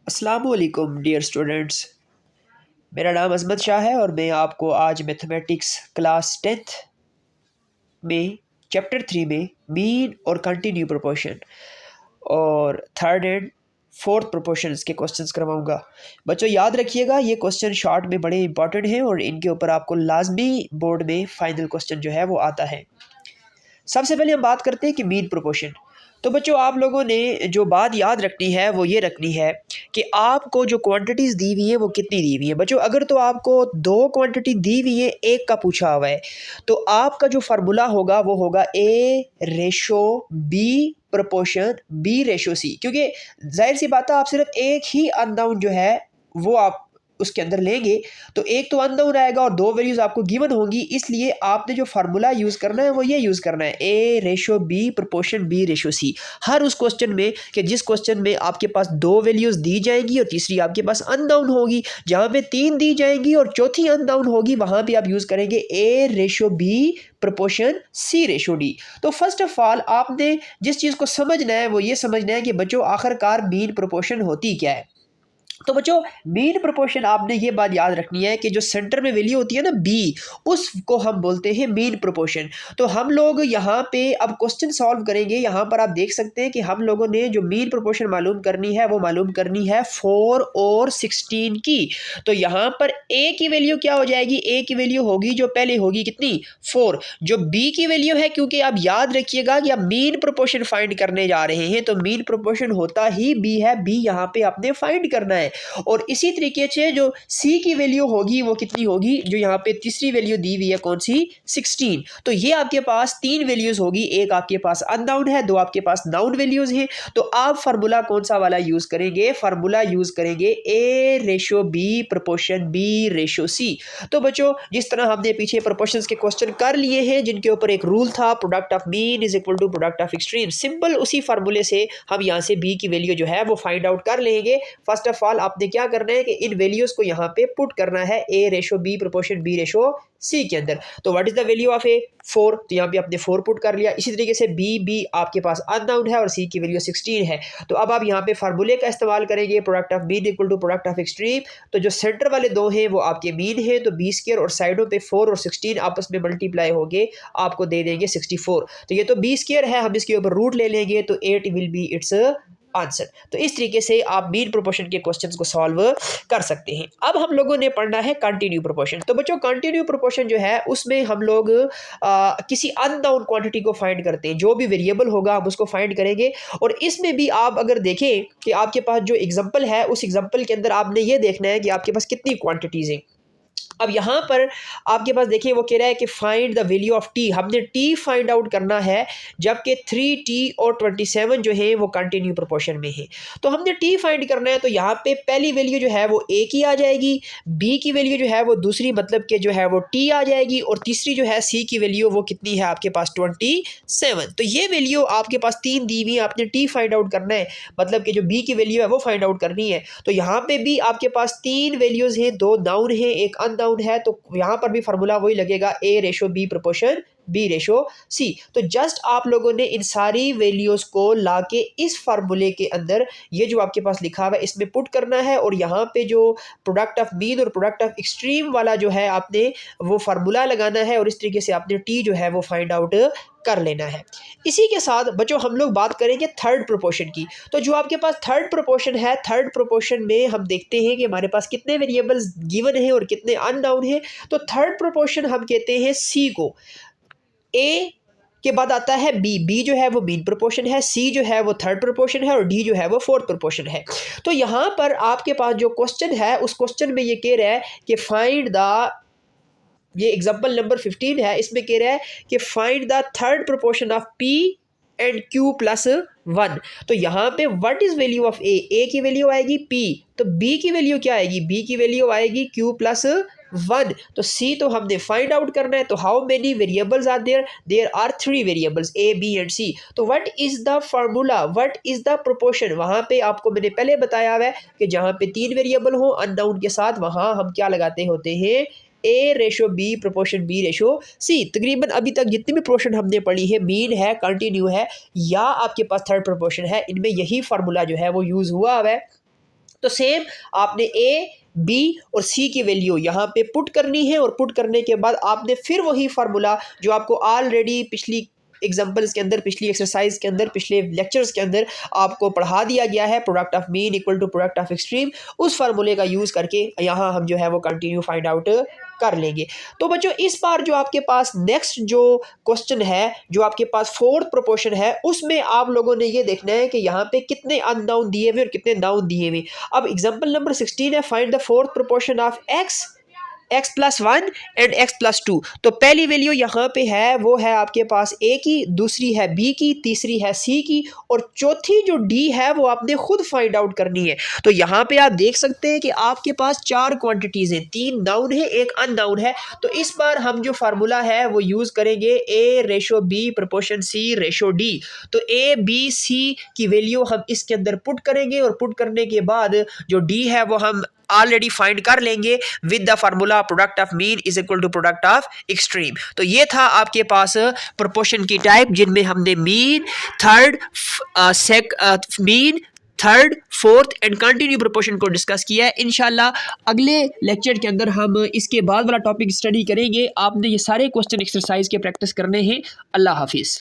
अस्सलामुअलैकुम dear students. मेरा नाम अज़मत शाह है और मैं आपको आज मैथमेटिक्स क्लास 10th में चैप्टर 3 में मीन और कंटिन्यू प्रोपोर्शन और थर्ड एंड फोर्थ प्रोपोर्शंस के क्वेश्चंस करवाऊंगा। बच्चों याद रखिएगा, ये क्वेश्चन शॉर्ट में बड़े इंपॉर्टेंट हैं और इनके ऊपर आपको लाजमी बोर्ड में फाइनल क्वेश्चन जो है वो आता है। सबसे पहले हम बात करते हैं कि मीन प्रोपोर्शन। तो बच्चों आप लोगों ने जो बात याद रखनी है वो ये रखनी है कि आपको जो क्वांटिटीज़ दी हुई है वो कितनी दी हुई है। बच्चों अगर तो आपको दो क्वांटिटी दी हुई है, एक का पूछा हुआ है, तो आपका जो फार्मूला होगा वो होगा A ratio B proportion B ratio C. क्योंकि जाहिर सी बात है आप सिर्फ एक ही अननाउन जो है वो आप उसके अंदर लेंगे, तो एक तो अननोन आएगा और दो वैल्यूज आपको गिवन होंगी। इसलिए आपने जो फार्मूला यूज करना है वो ये यूज करना है, A ratio B proportion B ratio C. हर उस क्वेश्चन में कि जिस क्वेश्चन में आपके पास दो वैल्यूज दी जाएंगी और तीसरी आपके पास अननोन होगी, जहां पे तीन दी जाएंगी और चौथी अननोन होगी, वहां पे आप यूज करेंगे A ratio B proportion C ratio D. तो फर्स्ट ऑफ ऑल आपने जिस चीज को समझना है वो ये समझना है कि बच्चों आखिरकार मीन प्रोपोर्शन होती क्या है। तो बच्चों मीन प्रोपोर्शन आपने ये बात याद रखनी है कि जो सेंटर में वैल्यू होती है ना बी, उसको हम बोलते हैं मीन प्रोपोर्शन। तो हम लोग यहाँ पे अब क्वेश्चन सॉल्व करेंगे। यहाँ पर आप देख सकते हैं कि हम लोगों ने जो मीन प्रोपोर्शन मालूम करनी है वो मालूम करनी है 4 और 16 की। तो यहाँ पर ए की वैल्यू क्या हो जाएगी, ए की वैल्यू होगी जो पहले होगी कितनी 4। जो बी की वैल्यू है, क्योंकि आप याद रखिएगा कि आप मीन प्रोपोर्शन फाइंड करने जा रहे हैं, तो मीन प्रोपोर्शन होता ही बी है, बी यहाँ पे आपने फाइंड करना है। और इसी तरीके से जो सी की वैल्यू होगी वो कितनी होगी, जो यहाँ पे तीसरी वैल्यू दी हुई है कौन सी 16। तो ये आपके पास तीन वैल्यूज होगी, एक आपके पास अननाउन है, दो आपके पास नाउन वैल्यूज हैं। तो आप फार्मूला कौन सा वाला यूज करेंगे, फार्मूला यूज करेंगे A ratio B proportion B ratio C. तो बच्चों जिस तरह हमने पीछे प्रोपोर्शंस के क्वेश्चन कर लिए हैं जिनके ऊपर एक रूल था product of mean is equal to product of extreme, simple उसी फार्मूले से हम यहाँ से बी की वैल्यू जो है वो फाइंड आउट कर लेंगे। फर्स्ट ऑफ ऑल आपने क्या करना है कि इन वैल्यूज को यहाँ पे पुट करना है A ratio B proportion B ratio C के अंदर। तो what is the value of A 4, तो यहाँ पे आपने 4 पुट कर लिया। इसी तरीके से बी आपके पास अननाउन है और सी की वैल्यू 16 है। तो अब आप यहाँ पे फार्मूले का इस्तेमाल करेंगे product of mean equal to product of extreme. तो जो सेंटर वाले दो हैं वो आपके मीन है, तो बी स्क्वायर और साइडों पे 4 और 16 आपस में मल्टीप्लाई होंगे, आपको दे देंगे 64। तो ये तो बी स्क्वायर है, हम इसके ऊपर रूट ले लेंगे तो 8 विल बी इट्स आंसर। तो इस तरीके से आप मीन प्रोपोर्शन के क्वेश्चंस को सॉल्व कर सकते हैं। अब हम लोगों ने पढ़ना है कंटिन्यू प्रोपोर्शन। तो बच्चों कंटिन्यू प्रोपोर्शन जो है उसमें हम लोग किसी अननोन क्वांटिटी को फाइंड करते हैं, जो भी वेरिएबल होगा हम उसको फाइंड करेंगे। और इसमें भी आप अगर देखें कि आपके पास जो एग्जांपल है उस एग्जांपल के अंदर आपने ये देखना है कि आपके पास कितनी क्वांटिटीज हैं। अब यहाँ पर आपके पास देखिए वो कह रहा है कि find the value of T, हमने टी फाइंड आउट करना है, जबकि 3t और 27 जो है वो कंटिन्यू प्रोपोर्शन में है। तो हमने टी फाइंड करना है, तो यहाँ पे पहली वैल्यू जो है वो ए की आ जाएगी, बी की वैल्यू जो है वो दूसरी मतलब कि जो है वो टी आ जाएगी, और तीसरी जो है सी की वैल्यू वो कितनी है आपके पास 27। तो ये वैल्यू आपके पास तीन दी हुई है, आपने टी फाइंड आउट करना है, मतलब कि जो बी की वैल्यू है वो फाइंड आउट करनी है। तो यहाँ पे भी आपके पास तीन वैल्यूज हैं, दो नाउन है एक अननाउन है। तो यहां पर भी फार्मूला वही लगेगा A ratio B proportion B ratio C. तो जस्ट आप लोगों ने इन सारी वैल्यूज को लाके इस फार्मूले के अंदर ये जो आपके पास लिखा हुआ है इसमें पुट करना है, और यहाँ पे जो प्रोडक्ट ऑफ मीन और प्रोडक्ट ऑफ एक्सट्रीम वाला जो है आपने वो फार्मूला लगाना है, और इस तरीके से आपने टी जो है वो फाइंड आउट कर लेना है। इसी के साथ बच्चों हम लोग बात करेंगे थर्ड प्रोपोर्शन की। तो जो आपके पास थर्ड प्रोपोर्शन है, थर्ड प्रोपोर्शन में हम देखते हैं कि हमारे पास कितने वेरिएबल्स गिवन हैं और कितने अननाउन हैं। तो थर्ड प्रोपोर्शन हम कहते हैं सी को, ए के बाद आता है बी, बी जो है वो मीन प्रोपोर्शन है, सी जो है वो थर्ड प्रोपोर्शन है, और डी जो है वो फोर्थ प्रोपोर्शन है। तो यहाँ पर आपके पास जो क्वेश्चन है उस क्वेश्चन में ये कह रहा है कि फाइंड द, ये एग्जांपल नंबर 15 है, इसमें कह रहा है कि find the third proportion of P and Q plus 1। तो यहाँ पे व्हाट इज वैल्यू ऑफ ए, ए की वैल्यू आएगी पी, तो बी की वैल्यू क्या आएगी, बी की वैल्यू आएगी क्यू प्लस 1। तो सी तो हमने फाइंड आउट करना है। तो how many variables are there, there are 3 variables A B and C. तो what is the formula, what is the proportion, वहां पे आपको मैंने पहले बताया हुआ है कि जहां पे 3 वेरिएबल हो अननाउन के साथ, वहां हम क्या लगाते होते हैं A ratio B proportion B ratio C. तकरीबन अभी तक जितनी भी प्रोपोर्शन हमने पढ़ी है, मीन है, कंटिन्यू है, या आपके पास थर्ड प्रोपोर्शन है, इनमें यही फार्मूला जो है वो यूज हुआ है। तो सेम आपने ए, बी और सी की वैल्यू यहाँ पे पुट करनी है, और पुट करने के बाद आपने फिर वही फार्मूला जो आपको ऑलरेडी पिछली एग्जाम्पल्स के अंदर, पिछली एक्सरसाइज के अंदर, पिछले लेक्चर्स के अंदर आपको पढ़ा दिया गया है, product of mean equal to product of extreme, उस फार्मूले का यूज़ करके यहाँ हम जो है वो कंटिन्यू फाइंड आउट कर लेंगे। तो बच्चों इस बार जो आपके पास नेक्स्ट जो क्वेश्चन है, जो आपके पास फोर्थ प्रोपोर्शन है, उसमें आप लोगों ने ये देखना है कि यहाँ पे कितने अननाउन दिए हुए और कितने नाउन दिए हुए। अब एग्जांपल नंबर 16 है, find the fourth proportion of x plus 1 and x plus 2। तो पहली वैल्यू यहाँ पे है वो है आपके पास a की, दूसरी है b की, तीसरी है c की, और चौथी जो d है वो आपने खुद फाइंड आउट करनी है। तो यहाँ पे आप देख सकते हैं कि आपके पास 4 क्वांटिटीज हैं, 3 नाउन है, 1 अननाउन है। तो इस बार हम जो फार्मूला है वो यूज करेंगे a ratio b proportion c ratio d। तो a b c की वैल्यू हम इसके अंदर पुट करेंगे, और पुट करने के बाद जो d है वो हम ऑलरेडी फाइंड कर लेंगे with the formula product of mean is equal to product of extreme. तो ये था आपके पास प्रोपोर्शन की टाइप, जिनमें हमने mean, third, fourth and continue proportion को डिस्कस किया है। इंशाल्लाह अगले लेक्चर के अंदर हम इसके बाद वाला टॉपिक स्टडी करेंगे। आपने ये सारे क्वेश्चन एक्सरसाइज के प्रैक्टिस करने हैं। अल्लाह हाफिज़।